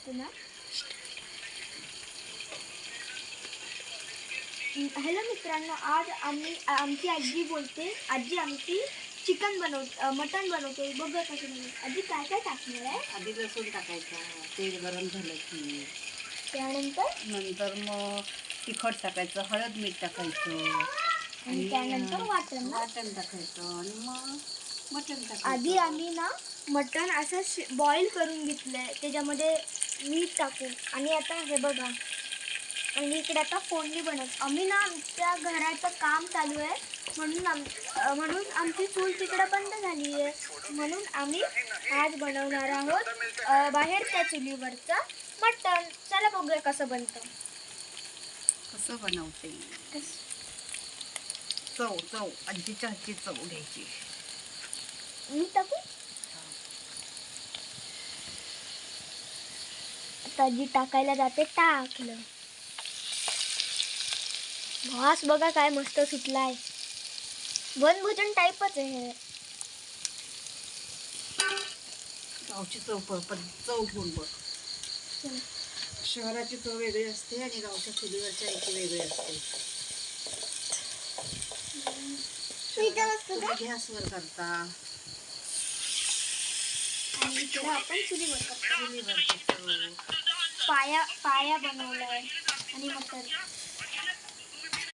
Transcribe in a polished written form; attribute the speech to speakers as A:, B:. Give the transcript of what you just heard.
A: असते ना. हॅलो मित्रांनो, आज आमची आजी बोलते. आजी आमची मटण बनवते. बघा कसं बनवते. आजी काय काय टाकणार आहे?
B: आधी लसूण टाकायचा, तेल गरम झालं की
A: त्यानंतर
B: मग तिखट टाकायचं, हळद मीठ टाकायचं
A: आणि त्यानंतर वाटण
B: टाकायचं आणि मग मटण टाकायचं.
A: आधी आम्ही ना मटण असं बॉईल करून घेतलंय, त्याच्यामध्ये मीठ टाकून. आणि आता हे बघा, आणि इकडे आता फोडणी बनवत. आम्ही ना आमच्या घराचं काम चालू आहे, म्हणून आमची चूल तिकडे बंद झाली आहे. म्हणून आम्ही आज बनवणार आहोत बाहेरच्या चुलीवरचं मटण. चला बघूया कसं बनतं.
B: कसं बनवते चव आजीच्या हातची चव घ्यायची.
A: मी टाकू आता. जी टाकायला जाते टाकलं. वास बघा काय मस्त सुटलाय. वनभोजन टाईपच आहे हे.
B: गावची चव घेऊन बघ. शहराची चव वेगळी असते आणि गावच्या चुलीवरच्या याची वेगळी असते. गॅसवर करता
A: आणि इकडे आपण चुलीवर करतो.
B: चुलीवरची चव.
A: पाया बनवलाय आणि मटण.